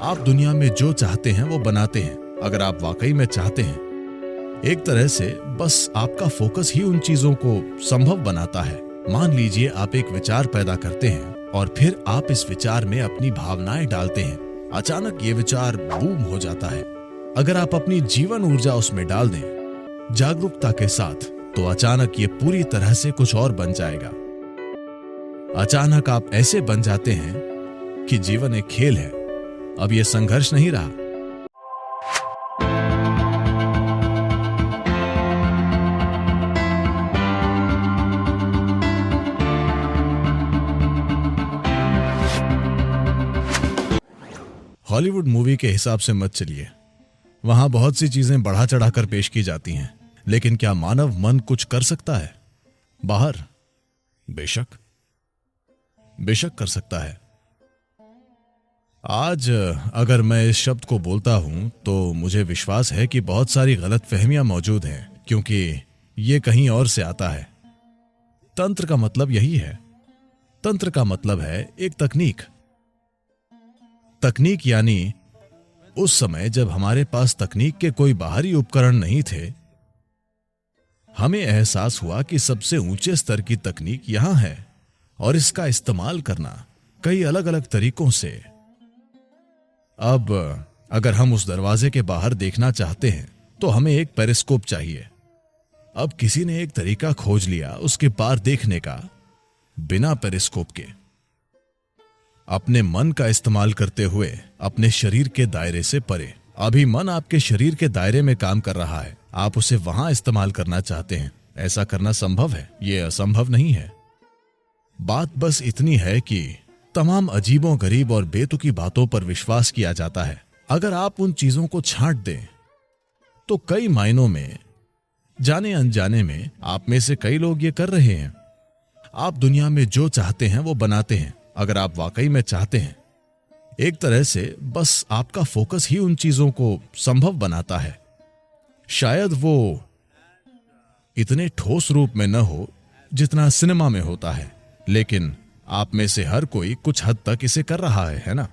आप दुनिया में जो चाहते हैं वो बनाते हैं, अगर आप वाकई में चाहते हैं। एक तरह से बस आपका फोकस ही उन चीजों को संभव बनाता है। मान लीजिए आप एक विचार पैदा करते हैं और फिर आप इस विचार में अपनी भावनाएं डालते हैं। अचानक ये विचार बूम हो जाता है। अगर आप अपनी जीवन ऊर्जा उसमें डाल दें जागरूकता के साथ, तो अचानक ये पूरी तरह से कुछ और बन जाएगा। अचानक आप ऐसे बन जाते हैं कि जीवन एक खेल है, अब ये संघर्ष नहीं रहा। हॉलीवुड मूवी के हिसाब से मत चलिए। वहां बहुत सी चीजें बढ़ा चढ़ाकर पेश की जाती हैं, लेकिन क्या मानव मन कुछ कर सकता है बाहर? बेशक कर सकता है। आज अगर मैं इस शब्द को बोलता हूं तो मुझे विश्वास है कि बहुत सारी गलतफहमियां मौजूद हैं, क्योंकि ये कहीं और से आता है। तंत्र का मतलब यही है। तंत्र का मतलब है एक तकनीक यानी उस समय जब हमारे पास तकनीक के कोई बाहरी उपकरण नहीं थे, हमें एहसास हुआ कि सबसे ऊंचे स्तर की तकनीक यहां है और इसका इस्तेमाल करना कई अलग अलग तरीकों से। अब अगर हम उस दरवाजे के बाहर देखना चाहते हैं तो हमें एक पेरिस्कोप चाहिए। अब किसी ने एक तरीका खोज लिया उसके पार देखने का, बिना पेरिस्कोप के, अपने मन का इस्तेमाल करते हुए अपने शरीर के दायरे से परे। अभी मन आपके शरीर के दायरे में काम कर रहा है, आप उसे वहां इस्तेमाल करना चाहते हैं। ऐसा करना संभव है, यह असंभव नहीं है। बात बस इतनी है कि तमाम अजीबों गरीब और बेतुकी बातों पर विश्वास किया जाता है। अगर आप उन चीजों को छांट दें तो कई मायनों में, जाने अनजाने में, आप में से कई लोग ये कर रहे हैं। आप दुनिया में जो चाहते हैं वो बनाते हैं, अगर आप वाकई में चाहते हैं। एक तरह से बस आपका फोकस ही उन चीजों को संभव बनाता है। शायद वो इतने ठोस रूप में न हो जितना सिनेमा में होता है, लेकिन आप में से हर कोई कुछ हद तक इसे कर रहा है ना?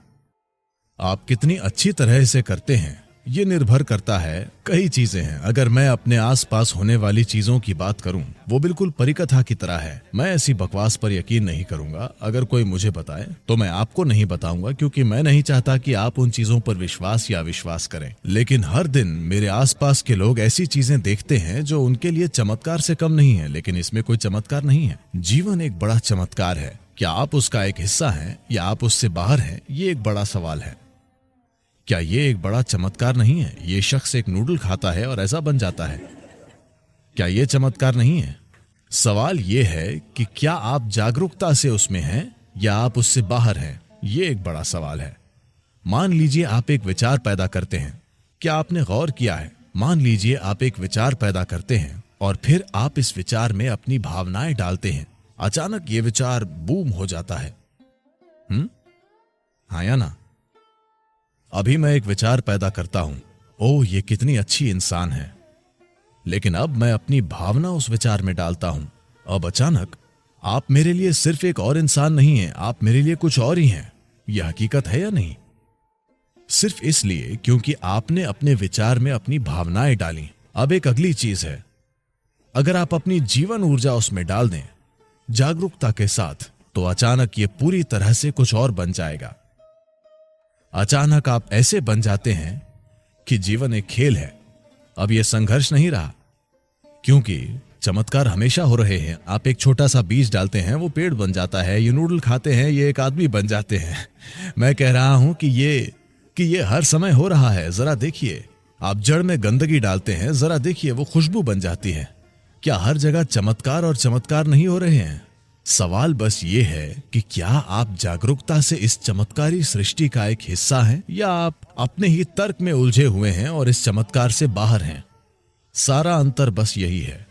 आप कितनी अच्छी तरह इसे करते हैं ये निर्भर करता है, कई चीजें हैं। अगर मैं अपने आसपास होने वाली चीजों की बात करूं, वो बिल्कुल परिकथा की तरह है। मैं ऐसी बकवास पर यकीन नहीं करूंगा। अगर कोई मुझे बताए तो मैं आपको नहीं बताऊंगा, क्योंकि मैं नहीं चाहता कि आप उन चीजों पर विश्वास या अविश्वास करें। लेकिन हर दिन मेरे आसपास के लोग ऐसी चीजें देखते हैं जो उनके लिए चमत्कार से कम नहीं है, लेकिन इसमें कोई चमत्कार नहीं है। जीवन एक बड़ा चमत्कार है। क्या आप उसका एक हिस्सा हैं या आप उससे बाहर हैं, ये एक बड़ा सवाल है। क्या ये एक बड़ा चमत्कार नहीं है? ये शख्स एक नूडल खाता है और ऐसा बन जाता है। क्या ये चमत्कार नहीं है? सवाल ये है कि क्या आप जागरूकता से उसमें हैं या आप उससे बाहर हैं? ये एक बड़ा सवाल है। मान लीजिए आप एक विचार पैदा करते हैं। क्या आपने गौर किया है? मान लीजिए आप एक विचार पैदा करते हैं और फिर आप इस विचार में अपनी भावनाएं डालते हैं। अचानक ये विचार बूम हो जाता है। हाँ या ना? अभी मैं एक विचार पैदा करता हूं, ओह ये कितनी अच्छी इंसान है, लेकिन अब मैं अपनी भावना उस विचार में डालता हूं। अब अचानक आप मेरे लिए सिर्फ एक और इंसान नहीं हैं, आप मेरे लिए कुछ और ही हैं। यह हकीकत है या नहीं? सिर्फ इसलिए क्योंकि आपने अपने विचार में अपनी भावनाएं डाली। अब एक अगली चीज है, अगर आप अपनी जीवन ऊर्जा उसमें डाल दें जागरूकता के साथ, तो अचानक ये पूरी तरह से कुछ और बन जाएगा। अचानक आप ऐसे बन जाते हैं कि जीवन एक खेल है, अब यह संघर्ष नहीं रहा, क्योंकि चमत्कार हमेशा हो रहे हैं। आप एक छोटा सा बीज डालते हैं, वो पेड़ बन जाता है। ये नूडल खाते हैं, ये एक आदमी बन जाते हैं। मैं कह रहा हूं कि ये हर समय हो रहा है। जरा देखिए, आप जड़ में गंदगी डालते हैं, जरा देखिए वो खुशबू बन जाती है। क्या हर जगह चमत्कार और चमत्कार नहीं हो रहे हैं? सवाल बस ये है कि क्या आप जागरूकता से इस चमत्कारी सृष्टि का एक हिस्सा हैं या आप अपने ही तर्क में उलझे हुए हैं और इस चमत्कार से बाहर हैं। सारा अंतर बस यही है।